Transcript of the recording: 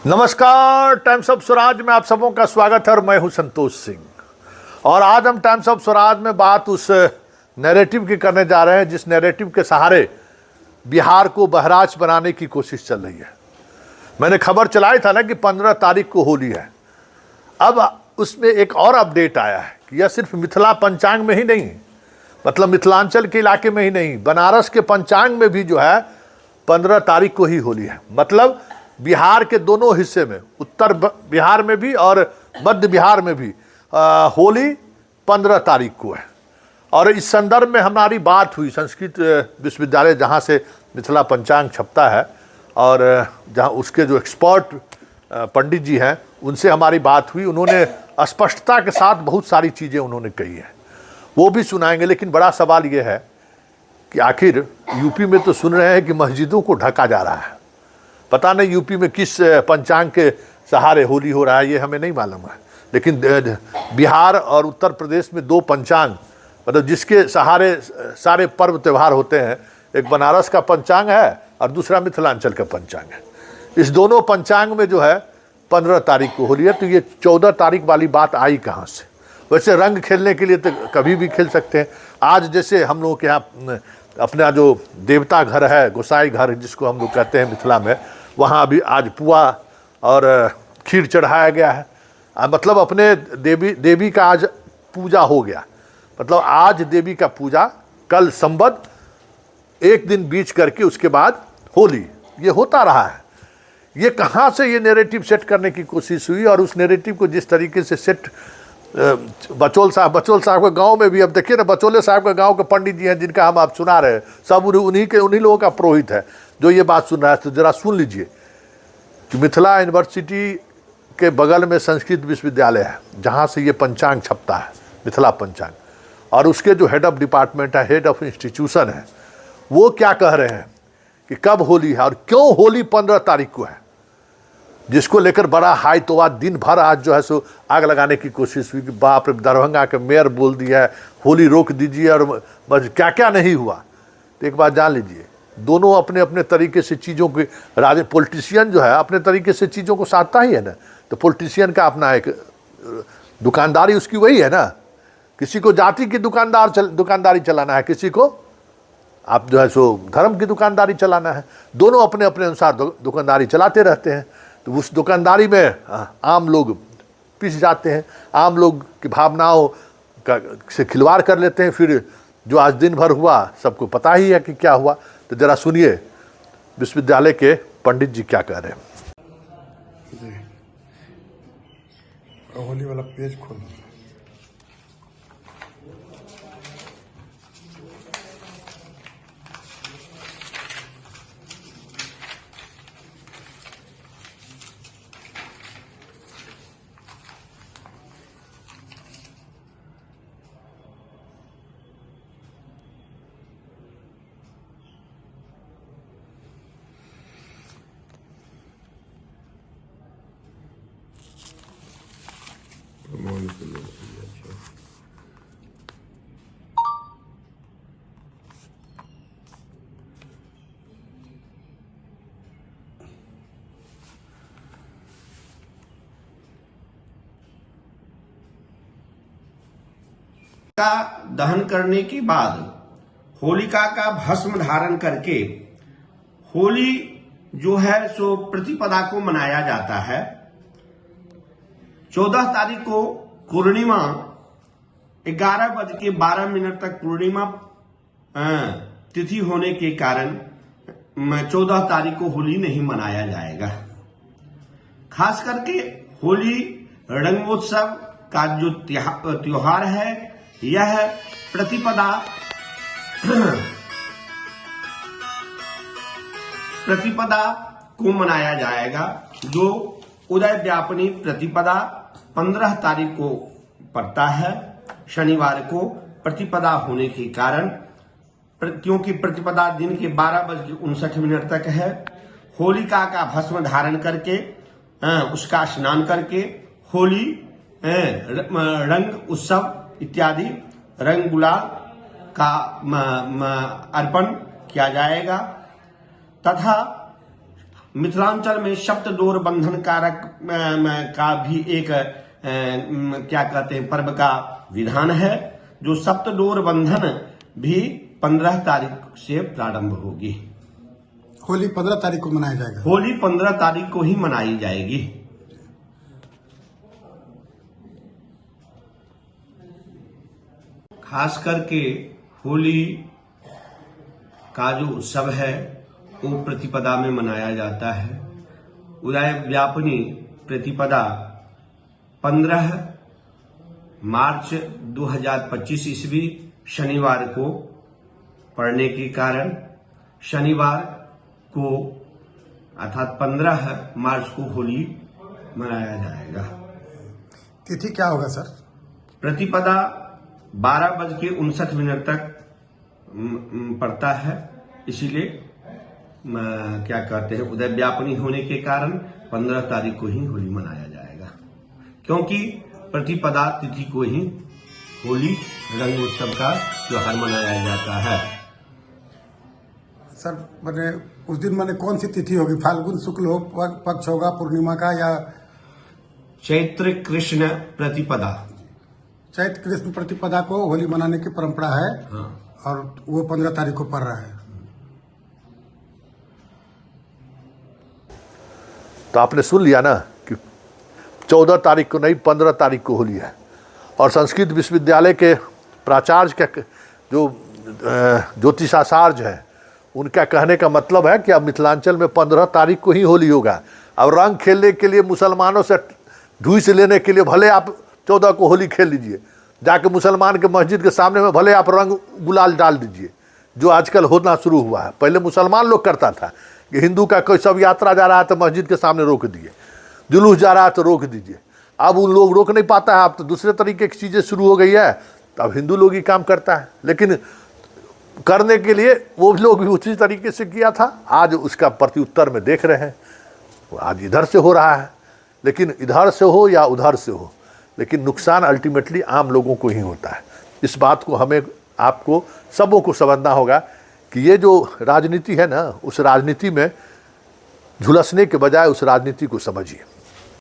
नमस्कार, times of Swaraj में आप सबों का स्वागत है और मैं हूं संतोष सिंह। और आज हम टाइम्स ऑफ स्वराज में बात उस नैरेटिव की करने जा रहे हैं जिस नैरेटिव के सहारे बिहार को बहराच बनाने की कोशिश चल रही है। मैंने खबर चलाई था ना कि 15 तारीख को होली है। अब उसमें एक और अपडेट आया है कि यह सिर्फ मिथिला पंचांग में ही नहीं, मतलब मिथिलांचल के इलाके में ही नहीं, बनारस के पंचांग में भी जो है 15 तारीख को ही होली है। मतलब बिहार के दोनों हिस्से में, उत्तर बिहार में भी और मध्य बिहार में भी होली 15 तारीख को है। और इस संदर्भ में हमारी बात हुई संस्कृत विश्वविद्यालय जहाँ से मिथिला पंचांग छपता है और जहाँ उसके जो एक्सपर्ट पंडित जी हैं उनसे हमारी बात हुई। उन्होंने स्पष्टता के साथ बहुत सारी चीज़ें उन्होंने कही हैं, वो भी सुनाएंगे। लेकिन बड़ा सवाल ये है कि आखिर यूपी में तो सुन रहे हैं कि मस्जिदों को ढका जा रहा है, पता नहीं यूपी में किस पंचांग के सहारे होली हो रहा है, ये हमें नहीं मालूम है। लेकिन बिहार और उत्तर प्रदेश में दो पंचांग, मतलब जिसके सहारे सारे पर्व त्यौहार होते हैं, एक बनारस का पंचांग है और दूसरा मिथिलांचल का पंचांग है। इस दोनों पंचांग में जो है 15 तारीख को होली है। तो ये 14 तारीख वाली बात आई कहाँ से? वैसे रंग खेलने के लिए तो कभी भी खेल सकते हैं। आज जैसे हम लोगों के यहाँ अपना जो देवता घर है, गोसाई घर जिसको हम लोग कहते हैं मिथिला में, वहाँ अभी आज पुआ और खीर चढ़ाया गया है। मतलब अपने देवी का आज पूजा हो गया। मतलब आज देवी का पूजा, कल संबद, एक दिन बीच करके उसके बाद होली, ये होता रहा है। ये कहाँ से ये नैरेटिव सेट करने की कोशिश हुई? और उस नैरेटिव को जिस तरीके से सेट बचौल साहब के गांव में भी, अब देखिए ना, बचौले साहब के गांव के पंडित जी हैं जिनका हम आप सुना रहे हैं, सब उन्हीं लोगों का पुरोहित है जो ये बात सुन रहा है। तो जरा सुन लीजिए कि मिथिला यूनिवर्सिटी के बगल में संस्कृत विश्वविद्यालय है जहाँ से ये पंचांग छपता है, मिथिला पंचांग, और उसके जो हेड ऑफ डिपार्टमेंट है, हेड ऑफ इंस्टीट्यूशन है, वो क्या कह रहे हैं कि कब होली है और क्यों होली 15 तारीख को है, जिसको लेकर बड़ा हाई तो आज दिन भर आज जो है सो आग लगाने की कोशिश हुई कि बाप रे, दरभंगा के मेयर बोल दिया है होली रोक दीजिए और बस क्या क्या नहीं हुआ। तो एक बात जान लीजिए, दोनों अपने अपने तरीके से चीज़ों के पॉलिटिशियन जो है अपने तरीके से चीज़ों को साधता ही है ना। तो पॉलिटिशियन का अपना एक दुकानदारी उसकी वही है ना। किसी को जाति की दुकानदारी चलाना है, किसी को आप जो है सो धर्म की दुकानदारी चलाना है। दोनों अपने अपने अनुसार दुकानदारी चलाते रहते हैं। तो उस दुकानदारी में आम लोग पिस जाते हैं, आम लोग की भावनाओं से खिलवाड़ कर लेते हैं। फिर जो आज दिन भर हुआ सबको पता ही है कि क्या हुआ। तो जरा सुनिए विश्वविद्यालय के पंडित जी क्या कह रहे हैं। होली वाला पेज खोल। का दहन करने के बाद होलिका का भस्म धारण करके होली जो है सो प्रतिपदा को मनाया जाता है। 14 तारीख को पूर्णिमा 11:12 तक पूर्णिमा तिथि होने के कारण 14 तारीख को होली नहीं मनाया जाएगा। खास करके होली रंगोत्सव का जो त्योहार है, यह प्रतिपदा को मनाया जाएगा, जो उदय व्यापनी प्रतिपदा 15 तारीख को पड़ता है, शनिवार को प्रतिपदा होने के कारण। क्योंकि प्रतिपदा दिन के 12:59 तक है। होलिका का भस्म धारण करके उसका स्नान करके होली रंग उत्सव इत्यादि रंग गुलाल का अर्पण किया जाएगा तथा मिथिलांचल में सप्तडोर बंधन कारक का भी एक क्या कहते हैं पर्व का विधान है, जो सप्तडोर बंधन भी 15 तारीख से प्रारंभ होगी। होली 15 तारीख को मनाया जाएगा। होली 15 तारीख को ही मनाई जाएगी। खास करके होली का जो उत्सव है वो प्रतिपदा में मनाया जाता है। उदय व्यापनी प्रतिपदा 15 मार्च 2025 ईस्वी शनिवार को पड़ने के कारण शनिवार को अर्थात 15 मार्च को होली मनाया जाएगा। तिथि क्या होगा सर? प्रतिपदा 12:59 तक पड़ता है, इसीलिए क्या कहते हैं उदय व्यापनी होने के कारण 15 तारीख को ही होली मनाया जाएगा, क्योंकि प्रतिपदा तिथि को ही होली रंग उत्सव का त्योहार मनाया जाता है। सर मैंने उस दिन मैंने कौन सी तिथि होगी? फाल्गुन शुक्ल हो पक्ष होगा पूर्णिमा का, या चैत्र कृष्ण प्रतिपदा? चैत्र कृष्ण प्रतिपदा को होली मनाने की परंपरा है। हाँ। और वो 15 तारीख को पड़ रहा है। तो आपने सुन लिया ना कि 14 तारीख को नहीं 15 तारीख को होली है। और संस्कृत विश्वविद्यालय के प्राचार्य के जो ज्योतिषाचार्य हैं उनका कहने का मतलब है कि अब मिथिलांचल में 15 तारीख को ही होली होगा। अब रंग खेलने के लिए मुसलमानों से ढूंढ लेने के लिए भले आप 14 को होली खेल लीजिए, जाके मुसलमान के मस्जिद के सामने में भले आप रंग गुलाल डाल दीजिए, जो आजकल होना शुरू हुआ है। पहले मुसलमान लोग करता था कि हिंदू का कोई सब यात्रा जा रहा है तो मस्जिद के सामने रोक दिए, जुलूस जा रहा है तो रोक दीजिए। अब उन लोग रोक नहीं पाता है, अब तो दूसरे तरीके की चीज़ें शुरू हो गई है, तो अब हिंदू लोग ही काम करता है। लेकिन करने के लिए वो लोग भी उसी तरीके से किया था, आज उसका प्रत्युत्तर में देख रहे हैं। आज इधर से हो रहा है, लेकिन इधर से हो या उधर से हो, लेकिन नुकसान अल्टीमेटली आम लोगों को ही होता है। इस बात को हमें आपको सबों को समझना होगा कि ये जो राजनीति है ना, उस राजनीति में झुलसने के बजाय उस राजनीति को समझिए।